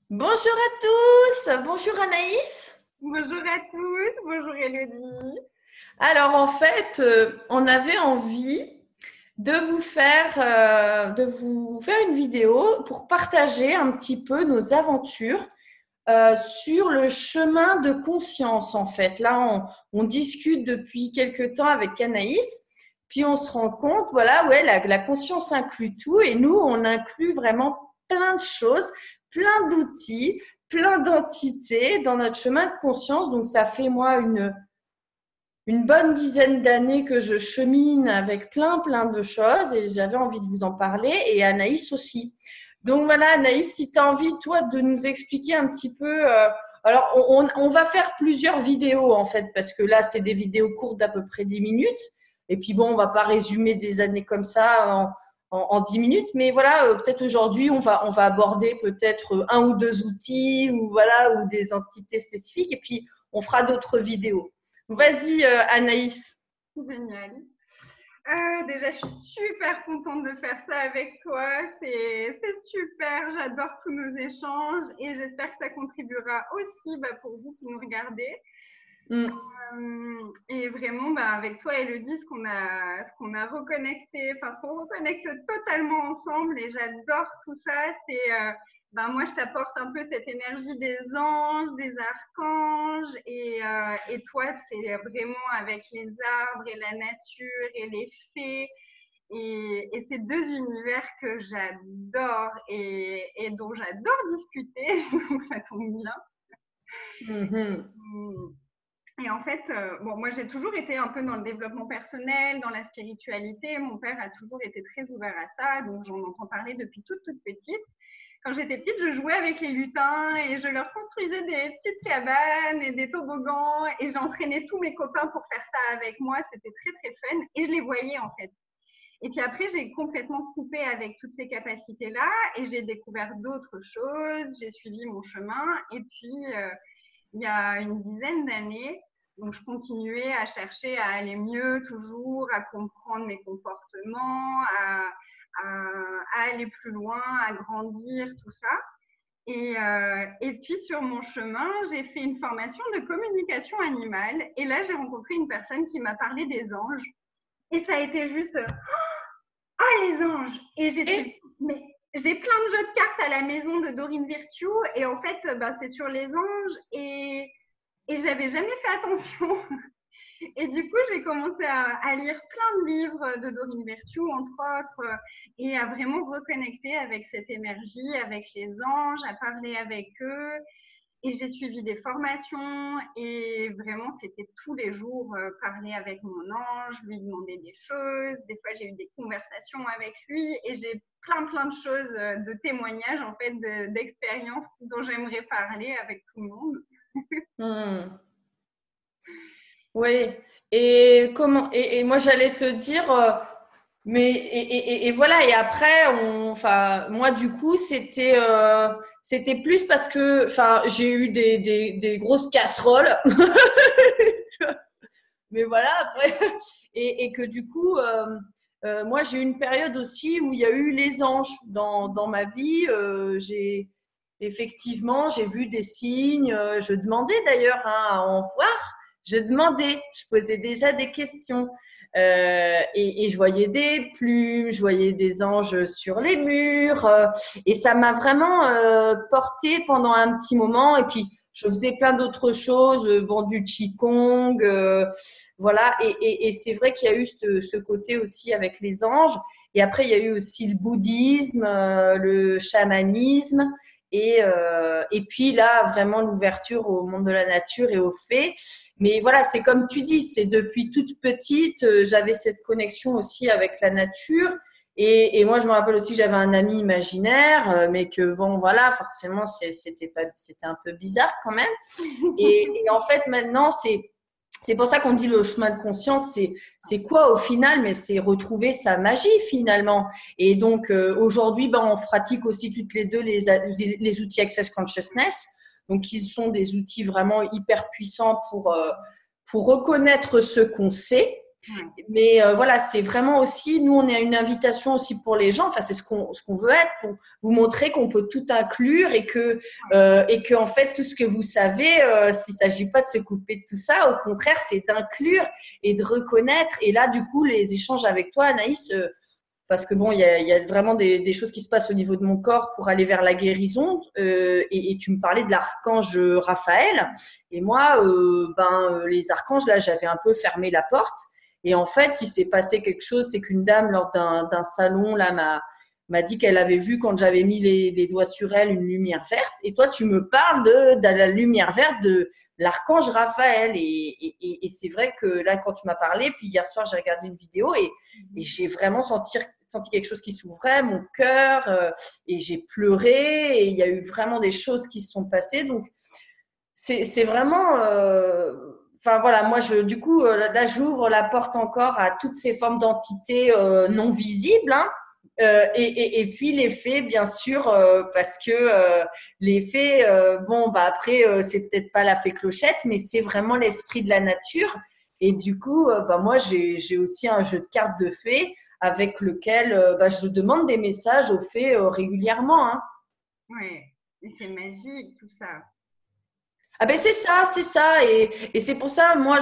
Bonjour à tous, bonjour Anaïs. Bonjour à tous, bonjour Elodie. Alors en fait, on avait envie de vous faire une vidéo pour partager un petit peu nos aventures sur le chemin de conscience en fait. Là, on discute depuis quelques temps avec Anaïs, puis on se rend compte, voilà, ouais, la conscience inclut tout et nous, on inclut vraiment plein de choses, plein d'outils, plein d'entités dans notre chemin de conscience. Donc ça fait moi une bonne dizaine d'années que je chemine avec plein de choses et j'avais envie de vous en parler et Anaïs aussi. Donc voilà, Anaïs, si tu as envie, toi, de nous expliquer un petit peu. Alors, on va faire plusieurs vidéos en fait, parce que là, c'est des vidéos courtes d'à peu près 10 minutes. Et puis bon, on va pas résumer des années comme ça en 10 minutes, mais voilà, peut-être aujourd'hui, on va aborder peut-être un ou deux outils ou voilà, ou des entités spécifiques, et puis on fera d'autres vidéos. Vas-y, Anaïs. Génial. Déjà, je suis super contente de faire ça avec toi. C'est super, j'adore tous nos échanges et j'espère que ça contribuera aussi pour vous qui nous regardez. Mm. Et vraiment, avec toi, Elodie, ce qu'on a reconnecté, enfin, ce qu'on reconnecte totalement ensemble, et j'adore tout ça, c'est, moi, je t'apporte un peu cette énergie des anges, des archanges, et toi, c'est vraiment avec les arbres et la nature et les fées, et ces deux univers que j'adore et dont j'adore discuter, donc ça tombe bien. Mhm. Et en fait, bon, moi j'ai toujours été un peu dans le développement personnel, dans la spiritualité. Mon père a toujours été très ouvert à ça, donc j'en entends parler depuis toute petite. Quand j'étais petite, je jouais avec les lutins et je leur construisais des petites cabanes et des toboggans et j'entraînais tous mes copains pour faire ça avec moi. C'était très fun et je les voyais en fait. Et puis après, j'ai complètement coupé avec toutes ces capacités-là et j'ai découvert d'autres choses. J'ai suivi mon chemin et puis il y a une dizaine d'années. Donc, je continuais à chercher à aller mieux, toujours, à comprendre mes comportements, à aller plus loin, à grandir, tout ça. Et puis, sur mon chemin, j'ai fait une formation de communication animale. Et là, j'ai rencontré une personne qui m'a parlé des anges. Et ça a été juste, ah, les anges! Et j'étais, Et mais j'ai plein de jeux de cartes à la maison de Dorine Virtue. Et en fait, c'est sur les anges. Et j'avais jamais fait attention. Et du coup, j'ai commencé à lire plein de livres de Dorine Virtue, entre autres, et à vraiment reconnecter avec cette énergie, avec les anges, à parler avec eux. Et j'ai suivi des formations et vraiment, c'était tous les jours parler avec mon ange, lui demander des choses. Des fois, j'ai eu des conversations avec lui et j'ai plein de choses, de témoignages, en fait, d'expériences dont j'aimerais parler avec tout le monde. hmm. Oui. Et moi j'allais te dire, et voilà. Et après, enfin, moi du coup, c'était plus parce que, enfin, j'ai eu des grosses casseroles. Mais voilà, après, et que du coup, moi j'ai eu une période aussi où il y a eu les anges dans ma vie. Effectivement, j'ai vu des signes. Je demandais d'ailleurs à en voir. Je demandais, je posais déjà des questions. Et je voyais des plumes, je voyais des anges sur les murs. Et ça m'a vraiment porté pendant un petit moment. Et puis, je faisais plein d'autres choses, bon, du qigong, voilà. Et c'est vrai qu'il y a eu ce côté aussi avec les anges. Et après, il y a eu aussi le bouddhisme, le chamanisme. Et puis là, vraiment l'ouverture au monde de la nature et aux fées. Mais voilà, c'est comme tu dis, c'est depuis toute petite, j'avais cette connexion aussi avec la nature. Et moi, je me rappelle aussi, j'avais un ami imaginaire, mais que bon, voilà, forcément, c'était un peu bizarre quand même. Et en fait, maintenant, c'est pour ça qu'on dit le chemin de conscience, c'est quoi au final? Mais c'est retrouver sa magie finalement. Et donc aujourd'hui, ben, on pratique aussi toutes les deux les outils Access Consciousness, donc qui sont des outils vraiment hyper puissants pour reconnaître ce qu'on sait. Ouais. Mais voilà, c'est vraiment aussi, nous, on est une invitation aussi pour les gens, enfin, c'est ce qu'on veut être, pour vous montrer qu'on peut tout inclure et que en fait, tout ce que vous savez, il ne s'agit pas de se couper de tout ça, au contraire, c'est d'inclure et de reconnaître. Et là, du coup, les échanges avec toi, Anaïs, parce que bon, il y a vraiment des choses qui se passent au niveau de mon corps pour aller vers la guérison. Et tu me parlais de l'archange Raphaël. Et moi, les archanges, là, j'avais un peu fermé la porte. Et en fait, il s'est passé quelque chose. C'est qu'une dame, lors d'un salon, là, m'a dit qu'elle avait vu, quand j'avais mis les doigts sur elle, une lumière verte. Et toi, tu me parles de la lumière verte de l'archange Raphaël. Et c'est vrai que là, quand tu m'as parlé, puis hier soir, j'ai regardé une vidéo et j'ai vraiment senti quelque chose qui s'ouvrait, mon cœur, et j'ai pleuré, et il y a eu vraiment des choses qui se sont passées. Donc, c'est vraiment… Enfin voilà, moi, du coup, là, j'ouvre la porte encore à toutes ces formes d'entités non visibles, hein. Et puis les fées, bien sûr, parce que les fées, bon, bah après, c'est peut-être pas la fée Clochette, mais c'est vraiment l'esprit de la nature. Et du coup, bah moi, j'ai aussi un jeu de cartes de fées avec lequel je demande des messages aux fées régulièrement, hein. Ouais. Et c'est magique tout ça. Ah ben c'est ça, et c'est pour ça, moi,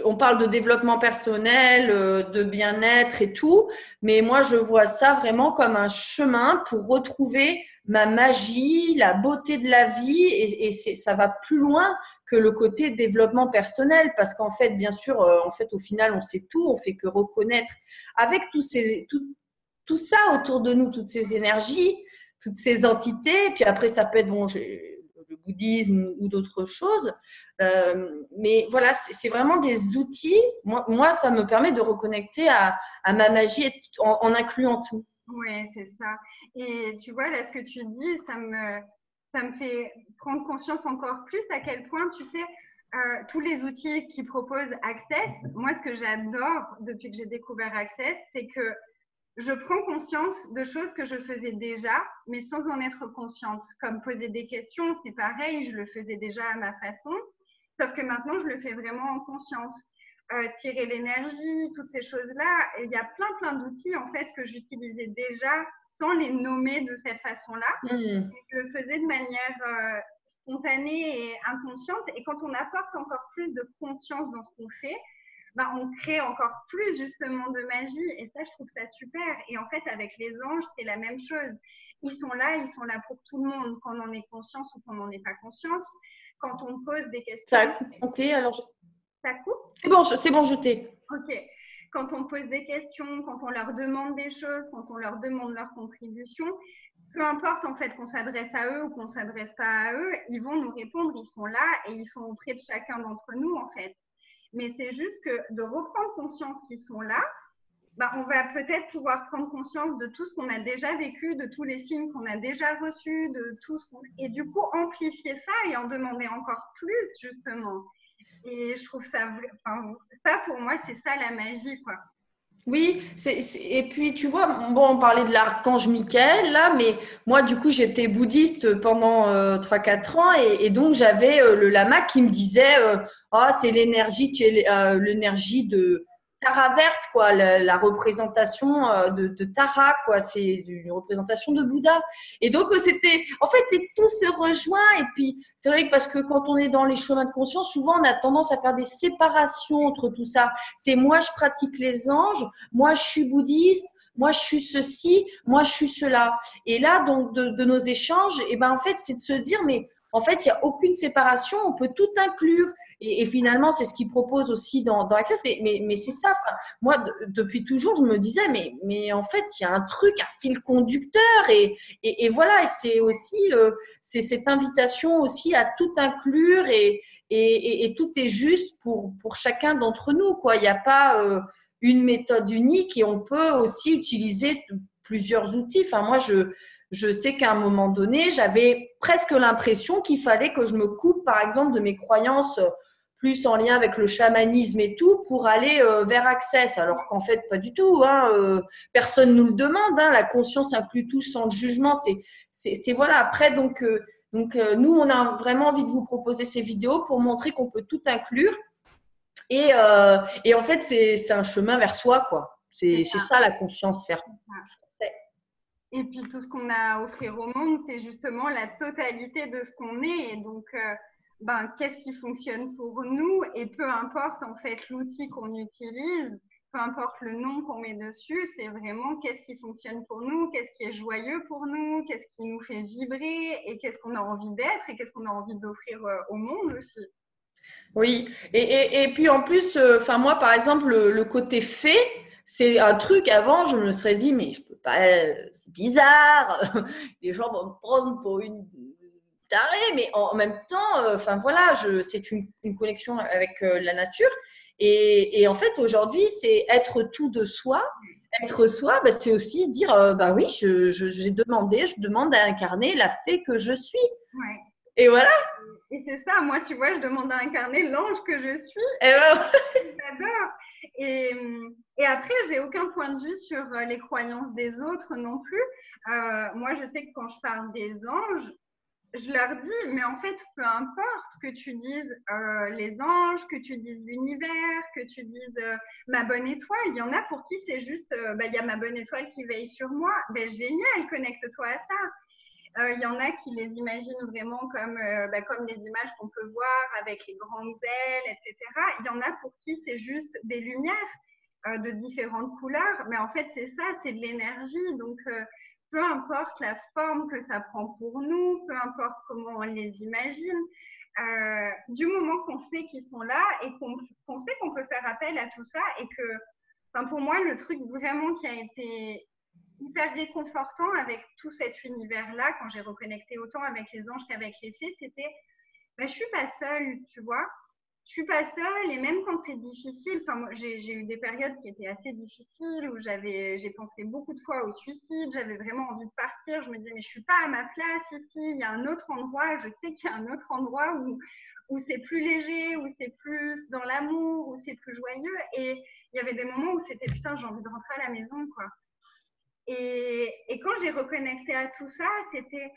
on parle de développement personnel, de bien-être et tout, mais moi, je vois ça vraiment comme un chemin pour retrouver ma magie, la beauté de la vie, et ça va plus loin que le côté développement personnel, parce qu'en fait, bien sûr, en fait, au final, on sait tout, on fait que reconnaître avec tout ça autour de nous, toutes ces énergies, toutes ces entités, puis après, ça peut être, bon, le bouddhisme ou d'autres choses. Mais voilà, c'est vraiment des outils. Moi, ça me permet de reconnecter à ma magie en incluant tout. Ouais, c'est ça. Et tu vois, là, ce que tu dis, ça me fait prendre conscience encore plus à quel point, tu sais, tous les outils qui proposent Access, moi, ce que j'adore depuis que j'ai découvert Access, c'est que je prends conscience de choses que je faisais déjà, mais sans en être consciente. Comme poser des questions, c'est pareil, je le faisais déjà à ma façon, sauf que maintenant, je le fais vraiment en conscience. Tirer l'énergie, toutes ces choses-là, il y a plein d'outils en fait que j'utilisais déjà sans les nommer de cette façon-là. Mmh. Je le faisais de manière spontanée et inconsciente. Et quand on apporte encore plus de conscience dans ce qu'on fait, ben, on crée encore plus justement de magie. Et ça, je trouve ça super. Et en fait, avec les anges, c'est la même chose. Ils sont là pour tout le monde, qu'on en ait conscience ou qu'on n'en ait pas conscience. Quand on pose des Ça a questions, compté, alors ça coupe. c'est bon, jeté. Ok. Quand on pose des questions, quand on leur demande des choses, quand on leur demande leur contribution, peu importe en fait qu'on s'adresse à eux ou qu'on s'adresse pas à eux, ils vont nous répondre, ils sont là et ils sont auprès de chacun d'entre nous en fait. Mais c'est juste que de reprendre conscience qu'ils sont là, bah, on va peut-être pouvoir prendre conscience de tout ce qu'on a déjà vécu, de tous les signes qu'on a déjà reçus, de tout ce qu'on… et du coup amplifier ça et en demander encore plus justement. Et je trouve ça, enfin, ça pour moi, c'est ça la magie, quoi. Oui, et puis tu vois, bon, on parlait de l'archange Michael là, mais moi du coup j'étais bouddhiste pendant 3-4 ans et donc j'avais le lama qui me disait ah, c'est l'énergie, tu es l'énergie de Tara verte, quoi, la représentation de Tara, quoi, c'est une représentation de Bouddha. Et donc en fait, c'est tout se rejoint. Et puis, c'est vrai que parce que quand on est dans les chemins de conscience, souvent on a tendance à faire des séparations entre tout ça. C'est moi, je pratique les anges, moi, je suis bouddhiste, moi, je suis ceci, moi, je suis cela. Et là, donc, de nos échanges, et ben, en fait, c'est de se dire, mais en fait, il n'y a aucune séparation, on peut tout inclure. Et finalement, c'est ce qu'ils proposent aussi dans Access. Mais c'est ça. Enfin, moi, depuis toujours, je me disais, mais en fait, il y a un truc, un fil conducteur. Et voilà, et c'est aussi c'est cette invitation aussi à tout inclure et tout est juste pour chacun d'entre nous, quoi. Il n'y a pas une méthode unique et on peut aussi utiliser plusieurs outils. Enfin, moi, je sais qu'à un moment donné, j'avais presque l'impression qu'il fallait que je me coupe, par exemple, de mes croyances plus en lien avec le chamanisme et tout, pour aller vers Access. Alors qu'en fait, pas du tout, hein, personne nous le demande. Hein, la conscience inclut tout sans le jugement. C'est voilà. Après, nous, on a vraiment envie de vous proposer ces vidéos pour montrer qu'on peut tout inclure Et en fait, c'est un chemin vers soi, quoi. C'est ça la conscience, faire. Et puis tout ce qu'on a à offrir au monde, c'est justement la totalité de ce qu'on est. Et donc, qu'est-ce qui fonctionne pour nous? Et peu importe en fait l'outil qu'on utilise, peu importe le nom qu'on met dessus, c'est vraiment qu'est-ce qui fonctionne pour nous, qu'est-ce qui est joyeux pour nous, qu'est-ce qui nous fait vibrer et qu'est-ce qu'on a envie d'être et qu'est-ce qu'on a envie d'offrir au monde aussi. Oui, et puis en plus, moi par exemple, le côté fée, c'est un truc avant, je me serais dit, mais je peux pas, c'est bizarre, les gens vont me prendre pour une tarée, mais en même temps, voilà, c'est une connexion avec la nature. Et en fait, aujourd'hui, c'est être tout de soi. Être soi, c'est aussi dire, bah oui, j'ai demandé, je demande à incarner la fée que je suis. Ouais. Et voilà. Et c'est ça, moi, tu vois, je demande à incarner l'ange que je suis. Et ben... J'adore. Et après, j'ai aucun point de vue sur les croyances des autres non plus. Moi, je sais que quand je parle des anges, je leur dis, mais en fait, peu importe que tu dises les anges, que tu dises l'univers, que tu dises ma bonne étoile, il y en a pour qui c'est juste, il y a ma bonne étoile qui veille sur moi. Ben, génial, connecte-toi à ça. Il y en a qui les imaginent vraiment comme les images qu'on peut voir avec les grandes ailes, etc. Il y en a pour qui c'est juste des lumières de différentes couleurs, mais en fait c'est ça, c'est de l'énergie. Donc peu importe la forme que ça prend pour nous, peu importe comment on les imagine, du moment qu'on sait qu'ils sont là et qu'on sait qu'on peut faire appel à tout ça et que, pour moi, le truc vraiment qui a été hyper réconfortant avec tout cet univers-là, quand j'ai reconnecté autant avec les anges qu'avec les fées, c'était je suis pas seule, tu vois. Je suis pas seule et même quand c'est difficile, moi, j'ai eu des périodes qui étaient assez difficiles où j'ai pensé beaucoup de fois au suicide, j'avais vraiment envie de partir, je me disais mais je suis pas à ma place ici, il y a un autre endroit, je sais qu'il y a un autre endroit où c'est plus léger, où c'est plus dans l'amour, où c'est plus joyeux et il y avait des moments où c'était putain j'ai envie de rentrer à la maison quoi. Et quand j'ai reconnecté à tout ça, c'était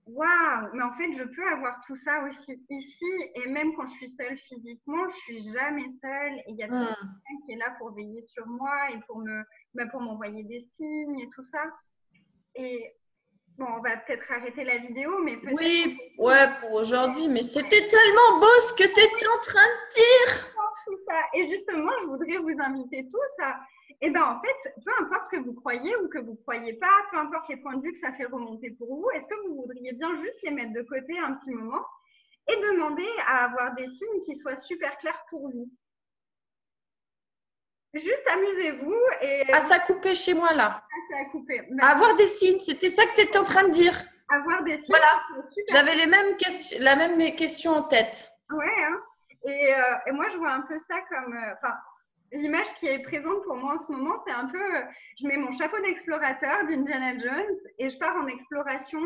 waouh, mais en fait, je peux avoir tout ça aussi ici. Et même quand je suis seule physiquement, je suis jamais seule. Et il y a toujours quelqu'un qui est là pour veiller sur moi et pour m'envoyer des signes et tout ça. Et bon, on va peut-être arrêter la vidéo, mais peut-être. Oui, ouais, pour aujourd'hui. Mais c'était tellement beau ce que tu étais en train de dire. Tout ça. Et justement, je voudrais vous inviter tous à. Et en fait, peu importe que vous croyez ou que vous ne croyez pas, peu importe les points de vue que ça fait remonter pour vous, est-ce que vous voudriez bien juste les mettre de côté un petit moment et demander à avoir des signes qui soient super clairs pour vous? Juste amusez-vous et… Ah, ça a coupé chez moi là. Ah, ça a coupé. Avoir des signes, c'était ça que tu étais en train de dire. Avoir des signes. Voilà, j'avais la même question en tête. Ouais, hein. Et moi, je vois un peu ça comme… l'image qui est présente pour moi en ce moment, c'est un peu… je mets mon chapeau d'explorateur d'Indiana Jones et je pars en exploration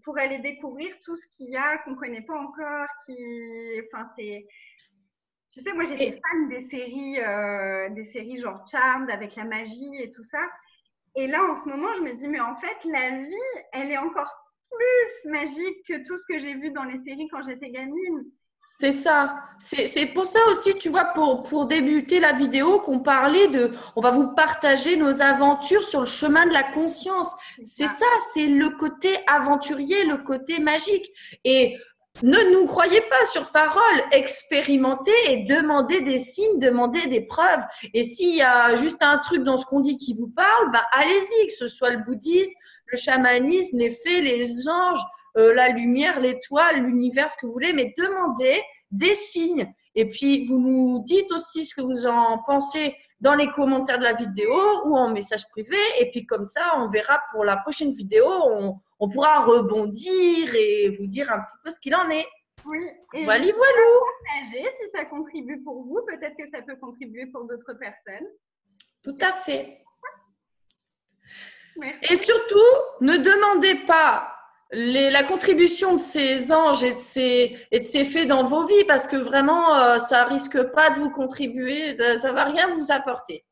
pour aller découvrir tout ce qu'il y a qu'on ne connaît pas encore. C'est… Tu sais, moi, j'étais fan des séries genre Charmed avec la magie et tout ça. Et là, en ce moment, je me dis, mais en fait, la vie, elle est encore plus magique que tout ce que j'ai vu dans les séries quand j'étais gamine. C'est ça. C'est pour ça aussi, tu vois, pour débuter la vidéo, qu'on parlait on va vous partager nos aventures sur le chemin de la conscience. C'est ça, c'est le côté aventurier, le côté magique. Et ne nous croyez pas sur parole, expérimentez et demandez des signes, demandez des preuves. Et s'il y a juste un truc dans ce qu'on dit qui vous parle, allez-y, que ce soit le bouddhisme, le chamanisme, les fées, les anges, la lumière, l'étoile, l'univers, ce que vous voulez, mais demandez des signes. Et puis, vous nous dites aussi ce que vous en pensez dans les commentaires de la vidéo ou en message privé. Et puis, comme ça, on verra pour la prochaine vidéo, on pourra rebondir et vous dire un petit peu ce qu'il en est. Oui, et voilà. Partager si ça contribue pour vous. Peut-être que ça peut contribuer pour d'autres personnes. Tout à fait. Merci. Et surtout, ne demandez pas la contribution de ces anges et de ces fées dans vos vies parce que vraiment, ça risque pas de vous contribuer, ça va rien vous apporter.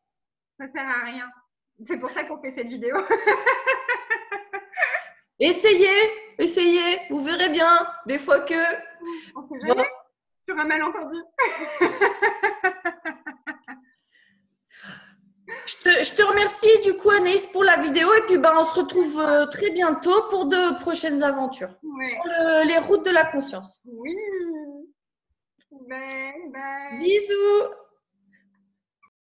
Ça sert à rien. C'est pour ça qu'on fait cette vidéo. Essayez, vous verrez bien, des fois que… On sait jamais, sur un malentendu. Je te remercie du coup Anaïs pour la vidéo et puis on se retrouve très bientôt pour de prochaines aventures sur les routes de la conscience. Oui. Bye bye. Bisous.